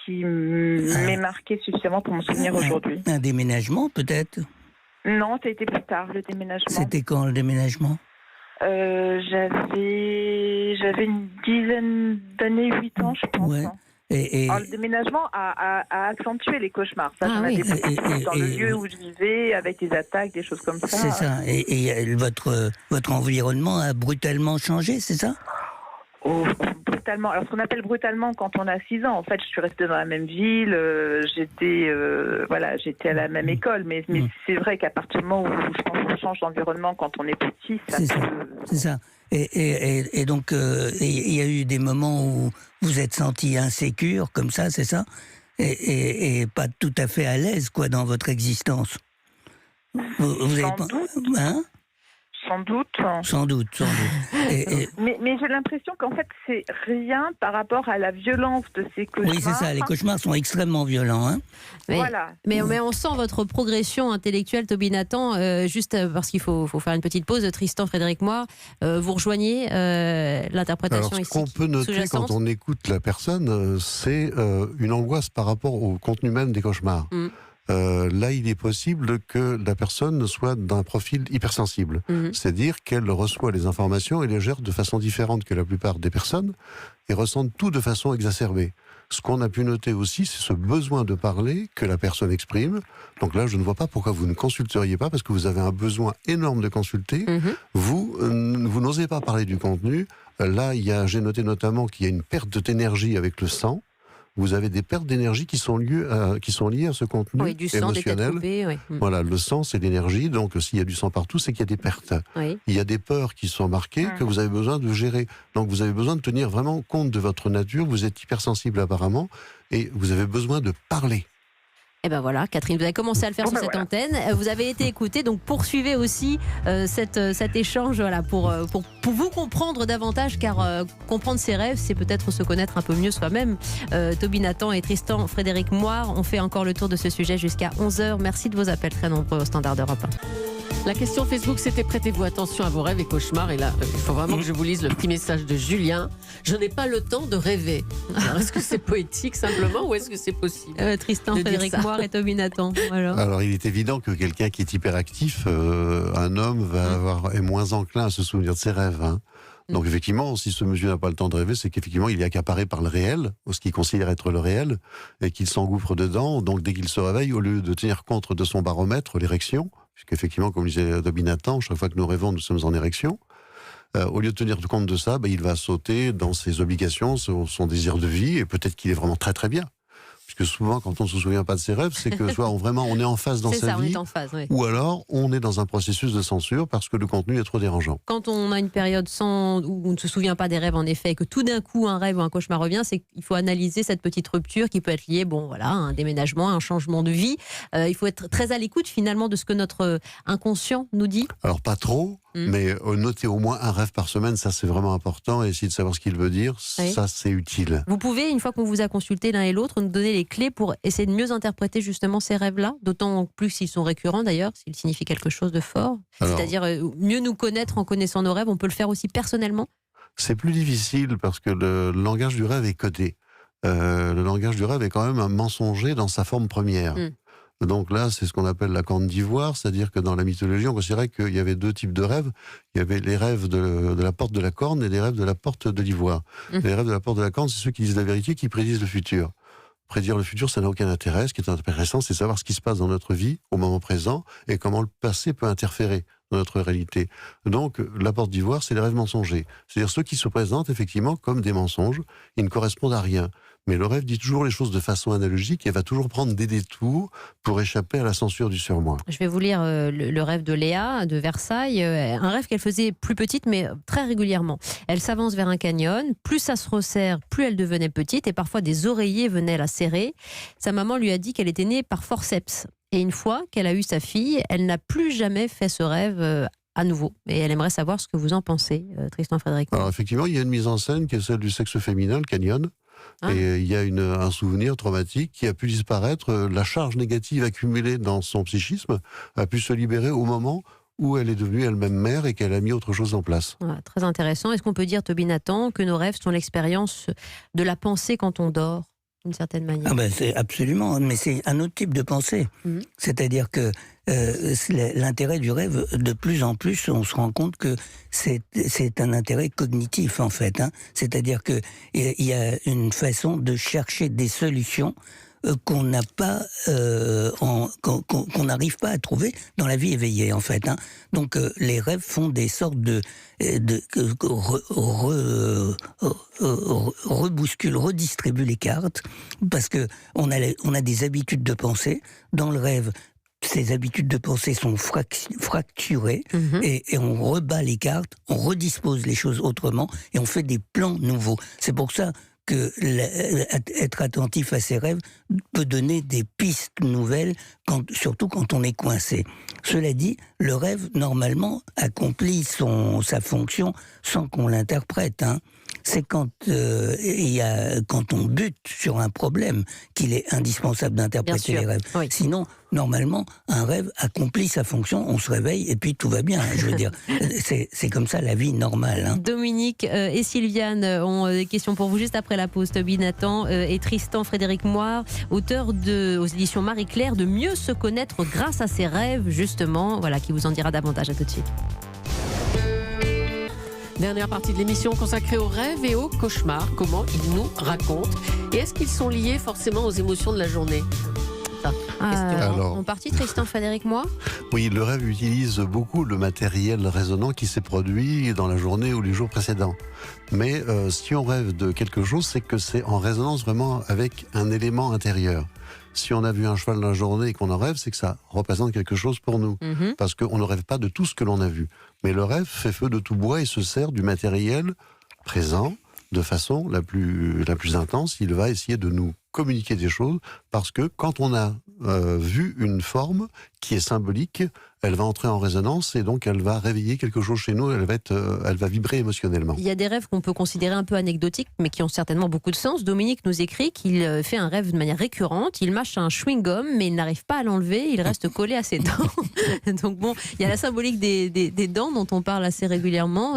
[SPEAKER 7] qui m'ait marqué suffisamment pour m'en souvenir aujourd'hui.
[SPEAKER 2] Un déménagement, peut-être?
[SPEAKER 7] Non, ça a été plus tard, le déménagement.
[SPEAKER 2] C'était quand, le déménagement?
[SPEAKER 7] J'avais une dizaine d'années, 8 ans, je pense. Ouais. Alors, le déménagement a accentué les cauchemars. Ça, j'en avais beaucoup dans le lieu où je vivais, avec des attaques, des choses comme ça.
[SPEAKER 2] C'est ça. Et votre environnement a brutalement changé, c'est ça?
[SPEAKER 7] Brutalement. Alors, ce qu'on appelle brutalement quand on a 6 ans, en fait, je suis restée dans la même ville, j'étais à la même école, mais c'est vrai qu'à partir du moment où je pense qu'on change d'environnement quand on est petit,
[SPEAKER 2] c'est ça. Et donc, il y a eu des moments où vous êtes senti insécure, comme ça, c'est ça? Et pas tout à fait à l'aise, quoi, dans votre existence. Vous avez pas... Hein? Sans doute.
[SPEAKER 7] Mais j'ai l'impression qu'en fait, c'est rien par rapport à la violence de ces cauchemars.
[SPEAKER 2] Oui, c'est ça, les cauchemars sont extrêmement violents. Hein.
[SPEAKER 1] Mais on sent votre progression intellectuelle, Toby Nathan, juste parce qu'il faut faire une petite pause. Tristan, Frédéric Moir, vous rejoignez l'interprétation ici.
[SPEAKER 3] Ce qu'on peut noter quand on écoute la personne, c'est une angoisse par rapport au contenu même des cauchemars. Là, il est possible que la personne soit d'un profil hypersensible. C'est-à-dire qu'elle reçoit les informations et les gère de façon différente que la plupart des personnes et ressent tout de façon exacerbée. Ce qu'on a pu noter aussi, c'est ce besoin de parler que la personne exprime. Donc là, je ne vois pas pourquoi vous ne consulteriez pas, parce que vous avez un besoin énorme de consulter. Vous n'osez pas parler du contenu. Là, j'ai noté notamment qu'il y a une perte d'énergie avec le sang. Vous avez des pertes d'énergie qui sont liées à ce contenu
[SPEAKER 1] du sang,
[SPEAKER 3] émotionnel.
[SPEAKER 1] Des têtes coupées,
[SPEAKER 3] Voilà, le sang, c'est l'énergie. Donc, s'il y a du sang partout, c'est qu'il y a des pertes. Il y a des peurs qui sont marquées que vous avez besoin de gérer. Donc, vous avez besoin de tenir vraiment compte de votre nature. Vous êtes hypersensible apparemment et vous avez besoin de parler.
[SPEAKER 1] Et ben voilà, Catherine, vous avez commencé à le faire sur cette antenne. Vous avez été écoutée, donc poursuivez aussi cet échange pour vous comprendre davantage, car comprendre ses rêves, c'est peut-être se connaître un peu mieux soi-même. Toby Nathan et Tristan Frédéric Moir ont fait encore le tour de ce sujet jusqu'à 11h. Merci de vos appels très nombreux au Standard d'Europe 1.
[SPEAKER 4] La question Facebook, c'était prêtez-vous attention à vos rêves et cauchemars. Et là, il faut vraiment que je vous lise le petit message de Julien. Je n'ai pas le temps de rêver. Alors, est-ce que c'est poétique simplement ou est-ce que c'est possible
[SPEAKER 1] Tristan, Frédéric Moire et Toby Nathan.
[SPEAKER 3] Alors, il est évident que quelqu'un qui est hyperactif, un homme est moins enclin à se souvenir de ses rêves. Hein. Donc effectivement, si ce monsieur n'a pas le temps de rêver, c'est qu'effectivement il est accaparé par le réel, ou ce qu'il considère être le réel, et qu'il s'engouffre dedans. Donc dès qu'il se réveille, au lieu de tenir compte de son baromètre, l'érection, puisqu'effectivement, comme disait Toby Nathan, chaque fois que nous rêvons, nous sommes en érection, au lieu de tenir compte de ça, il va sauter dans ses obligations, son désir de vie, et peut-être qu'il est vraiment très très bien. Puisque souvent, quand on ne se souvient pas de ses rêves, c'est que soit on est en phase dans sa vie, ou alors on est dans un processus de censure parce que le contenu est trop dérangeant.
[SPEAKER 1] Quand on a une période où on ne se souvient pas des rêves, en effet, et que tout d'un coup un rêve ou un cauchemar revient, c'est qu'il faut analyser cette petite rupture qui peut être liée à un déménagement, un changement de vie. Il faut être très à l'écoute finalement de ce que notre inconscient nous dit.
[SPEAKER 3] Alors pas trop, mais noter au moins un rêve par semaine, ça c'est vraiment important, et essayer de savoir ce qu'il veut dire, ça c'est utile.
[SPEAKER 1] Vous pouvez, une fois qu'on vous a consulté l'un et l'autre, nous donner les clés pour essayer de mieux interpréter justement ces rêves-là, d'autant plus s'ils sont récurrents d'ailleurs, s'ils signifient quelque chose de fort. C'est-à-dire mieux nous connaître en connaissant nos rêves, on peut le faire aussi personnellement.
[SPEAKER 3] C'est plus difficile parce que le langage du rêve est codé. Le langage du rêve est quand même un mensonger dans sa forme première. Donc là, c'est ce qu'on appelle la corne d'ivoire, c'est-à-dire que dans la mythologie, on considérait qu'il y avait deux types de rêves. Il y avait les rêves de la porte de la corne et les rêves de la porte de l'ivoire. Les rêves de la porte de la corne, c'est ceux qui disent la vérité, qui prédisent le futur. Prédire le futur, ça n'a aucun intérêt. Ce qui est intéressant, c'est savoir ce qui se passe dans notre vie, au moment présent, et comment le passé peut interférer dans notre réalité. Donc, la porte d'ivoire, c'est les rêves mensongers. C'est-à-dire ceux qui se présentent effectivement comme des mensonges. Ils ne correspondent à rien. Mais le rêve dit toujours les choses de façon analogique et va toujours prendre des détours pour échapper à la censure du surmoi.
[SPEAKER 1] Je vais vous lire le rêve de Léa de Versailles. Un rêve qu'elle faisait plus petite, mais très régulièrement. Elle s'avance vers un canyon. Plus ça se resserre, plus elle devenait petite. Et parfois, des oreillers venaient la serrer. Sa maman lui a dit qu'elle était née par forceps. Et une fois qu'elle a eu sa fille, elle n'a plus jamais fait ce rêve à nouveau. Et elle aimerait savoir ce que vous en pensez, Tristan Frédéric.
[SPEAKER 3] Alors effectivement, il y a une mise en scène qui est celle du sexe féminin, le canyon. Et il y a un souvenir traumatique qui a pu disparaître. La charge négative accumulée dans son psychisme a pu se libérer au moment où elle est devenue elle-même mère et qu'elle a mis autre chose en place.
[SPEAKER 1] Très intéressant. Est-ce qu'on peut dire, Toby Nathan, que nos rêves sont l'expérience de la pensée quand on dort, d'une certaine manière?
[SPEAKER 2] C'est absolument, mais c'est un autre type de pensée. C'est-à-dire que l'intérêt du rêve, de plus en plus, on se rend compte que c'est un intérêt cognitif, en fait. C'est-à-dire qu'il y a une façon de chercher des solutions qu'on n'a pas, qu'on n'arrive pas à trouver dans la vie éveillée, en fait. Donc les rêves font des sortes de rebousculent, redistribuent les cartes, parce que on a des habitudes de pensée. Dans le rêve, ces habitudes de pensée sont fracturées et on rebat les cartes, on redispose les choses autrement et on fait des plans nouveaux. C'est pour ça que être attentif à ses rêves peut donner des pistes nouvelles, surtout quand on est coincé. Cela dit, le rêve, normalement, accomplit sa fonction sans qu'on l'interprète. C'est quand on bute sur un problème qu'il est indispensable d'interpréter les rêves. Oui. Sinon, normalement, un rêve accomplit sa fonction, on se réveille et puis tout va bien. Je veux dire, c'est comme ça la vie normale.
[SPEAKER 1] Dominique et Sylviane ont des questions pour vous juste après la pause. Toby Nathan et Tristan Frédéric Moire, auteurs aux éditions Marie-Claire de Mieux se connaître grâce à ses rêves, justement. Voilà, qui vous en dira davantage. À tout de suite.
[SPEAKER 4] Dernière partie de l'émission consacrée aux rêves et aux cauchemars. Comment ils nous racontent? Et est-ce qu'ils sont liés forcément aux émotions de la journée?
[SPEAKER 1] En partie, Tristan Frédéric Moire?
[SPEAKER 3] Oui, le rêve utilise beaucoup le matériel résonant qui s'est produit dans la journée ou les jours précédents. Mais si on rêve de quelque chose, c'est que c'est en résonance vraiment avec un élément intérieur. Si on a vu un cheval dans la journée et qu'on en rêve, c'est que ça représente quelque chose pour nous. Parce qu'on ne rêve pas de tout ce que l'on a vu. Mais le rêve fait feu de tout bois et se sert du matériel présent de façon la plus intense. Il va essayer de nous communiquer des choses, parce que quand on a vu une forme qui est symbolique, elle va entrer en résonance et donc elle va réveiller quelque chose chez nous, elle va vibrer émotionnellement.
[SPEAKER 1] Il y a des rêves qu'on peut considérer un peu anecdotiques, mais qui ont certainement beaucoup de sens. Dominique nous écrit qu'il fait un rêve de manière récurrente, il mâche un chewing-gum, mais il n'arrive pas à l'enlever, il reste collé à ses dents. Donc bon, il y a la symbolique des dents dont on parle assez régulièrement.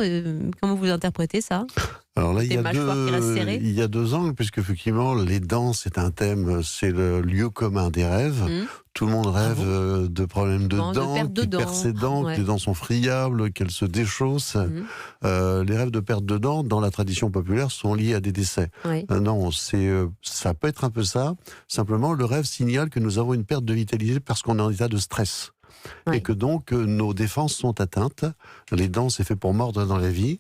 [SPEAKER 1] Comment vous interprétez ça ?
[SPEAKER 3] Alors là, il y a deux angles, puisque effectivement, les dents, c'est un thème, c'est le lieu commun des rêves. Tout le monde rêve de problèmes de dents, qui perd ses dents, que les dents sont friables, qu'elles se déchaussent. Les rêves de perte de dents, dans la tradition populaire, sont liés à des décès. Non, ça peut être un peu ça. Simplement, le rêve signale que nous avons une perte de vitalité parce qu'on est en état de stress. Et que donc nos défenses sont atteintes. Les dents, c'est fait pour mordre dans la vie.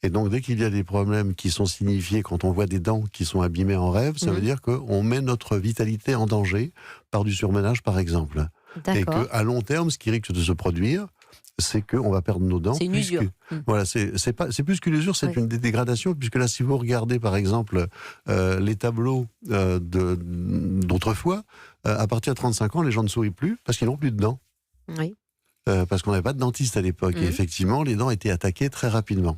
[SPEAKER 3] Et donc dès qu'il y a des problèmes qui sont signifiés quand on voit des dents qui sont abîmées en rêve, ça veut dire qu'on met notre vitalité en danger par du surménage par exemple. Et qu'à long terme, ce qui risque de se produire, c'est qu'on va perdre nos dents.
[SPEAKER 1] C'est une usure.
[SPEAKER 3] Voilà, c'est plus qu'une usure, c'est une dégradation, puisque là, si vous regardez par exemple les tableaux d'autrefois, à partir de 35 ans, les gens ne sourient plus parce qu'ils n'ont plus de dents. Parce qu'on n'avait pas de dentiste à l'époque. Et effectivement, les dents étaient attaquées très rapidement.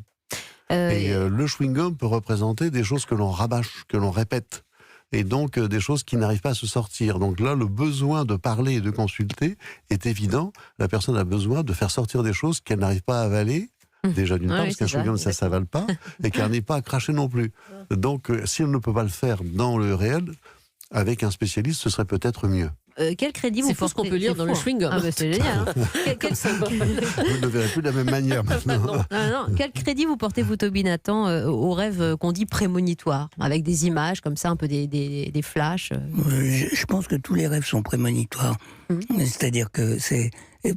[SPEAKER 3] Le chewing-gum peut représenter des choses que l'on rabâche, que l'on répète. Et donc des choses qui n'arrivent pas à se sortir. Donc là, le besoin de parler et de consulter est évident. La personne a besoin de faire sortir des choses qu'elle n'arrive pas à avaler. Déjà d'une part, parce qu'un chewing-gum, ça s'avale pas. Et qu'elle n'est pas à cracher non plus. Donc si elle ne peut pas le faire dans le réel, avec un spécialiste, ce serait peut-être mieux.
[SPEAKER 1] Quel crédit vous
[SPEAKER 4] portez ? C'est fou ce qu'on peut lire dans le chewing-gum.
[SPEAKER 1] C'est génial.
[SPEAKER 3] Vous ne le verrez plus de la même manière maintenant.
[SPEAKER 1] Quel crédit vous portez-vous, Toby Nathan, aux rêves qu'on dit prémonitoires, avec des images comme ça, un peu des flashs
[SPEAKER 2] Je pense que tous les rêves sont prémonitoires. C'est-à-dire que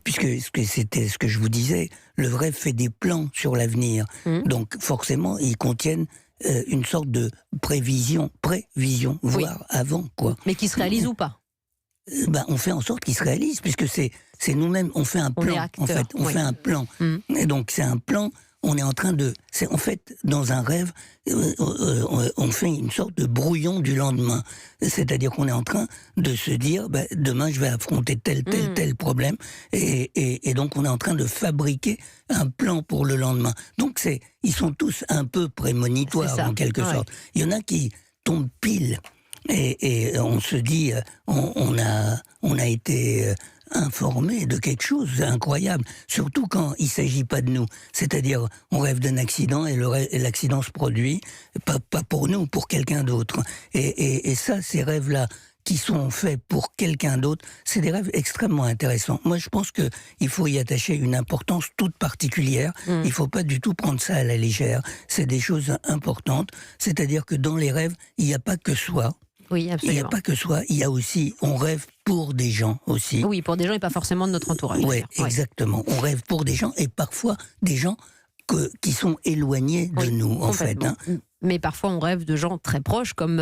[SPEAKER 2] puisque c'était ce que je vous disais, le rêve fait des plans sur l'avenir. Donc forcément, ils contiennent une sorte de prévision, voire avant, quoi.
[SPEAKER 1] Mais qui se réalise ou pas ?
[SPEAKER 2] On fait en sorte qu'il se réalise, puisque c'est nous-mêmes, on fait un plan, en fait, on fait un plan. Et donc c'est un plan, on est en train de... En fait, dans un rêve, on fait une sorte de brouillon du lendemain. C'est-à-dire qu'on est en train de se dire, demain je vais affronter tel problème, et donc on est en train de fabriquer un plan pour le lendemain. Donc ils sont tous un peu prémonitoires, en quelque sorte. Il y en a qui tombent pile. Et on se dit, on a été informé de quelque chose d'incroyable, surtout quand il ne s'agit pas de nous. C'est-à-dire, on rêve d'un accident et l'accident se produit, pas pour nous, pour quelqu'un d'autre. Et ça, ces rêves-là, qui sont faits pour quelqu'un d'autre, c'est des rêves extrêmement intéressants. Moi, je pense qu'il faut y attacher une importance toute particulière. Il ne faut pas du tout prendre ça à la légère. C'est des choses importantes. C'est-à-dire que dans les rêves, il n'y a pas que soi.
[SPEAKER 1] Oui, absolument.
[SPEAKER 2] Il n'y a pas que soi, il y a aussi, on rêve pour des gens aussi.
[SPEAKER 1] Oui, pour des gens et pas forcément de notre entourage.
[SPEAKER 2] Oui, exactement. On rêve pour des gens et parfois des gens qui sont éloignés de nous, en fait.
[SPEAKER 1] Mais parfois on rêve de gens très proches comme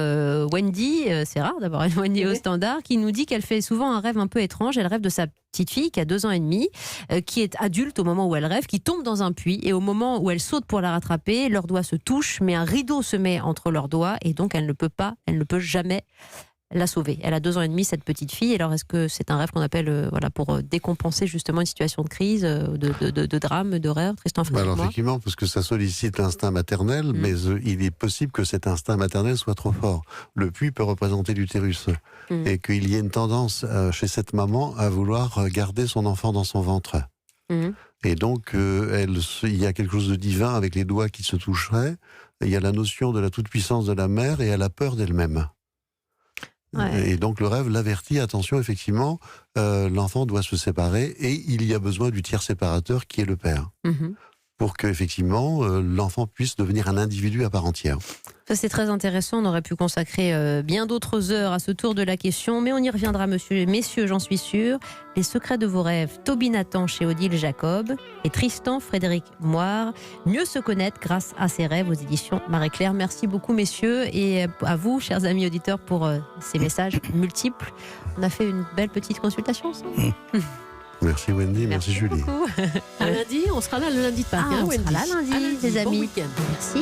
[SPEAKER 1] Wendy, c'est rare d'avoir une Wendy au standard, qui nous dit qu'elle fait souvent un rêve un peu étrange. Elle rêve de sa petite fille qui a 2 ans et demi, qui est adulte au moment où elle rêve, qui tombe dans un puits, et au moment où elle saute pour la rattraper, leurs doigts se touchent, mais un rideau se met entre leurs doigts, et donc elle ne peut jamais la sauver. Elle a 2 ans et demi, cette petite fille. Alors est-ce que c'est un rêve qu'on appelle pour décompenser justement une situation de crise, de drame, d'horreur, Tristan Frédéric?
[SPEAKER 3] Alors effectivement, parce que ça sollicite l'instinct maternel, mais il est possible que cet instinct maternel soit trop fort. Le puits peut représenter l'utérus, et qu'il y ait une tendance chez cette maman à vouloir garder son enfant dans son ventre. Et donc il y a quelque chose de divin avec les doigts qui se toucheraient. Il y a la notion de la toute-puissance de la mère, et elle a peur d'elle-même. Et donc le rêve l'avertit, attention, effectivement, l'enfant doit se séparer, et il y a besoin du tiers séparateur qui est le père, pour que effectivement l'enfant puisse devenir un individu à part entière.
[SPEAKER 1] Ça, c'est très intéressant. On aurait pu consacrer bien d'autres heures à ce tour de la question, mais on y reviendra, messieurs, j'en suis sûre. Les secrets de vos rêves, Toby Nathan chez Odile Jacob et Tristan Frédéric Moire. Mieux se connaître grâce à ses rêves aux éditions Marie-Claire. Merci beaucoup, messieurs, et à vous, chers amis auditeurs, pour ces messages multiples. On a fait une belle petite consultation ensemble.
[SPEAKER 3] Merci Wendy, merci Julie.
[SPEAKER 4] À lundi, on sera là le lundi de Pâques.
[SPEAKER 1] On sera là lundi, les amis.
[SPEAKER 4] Bon week-end.
[SPEAKER 1] Merci.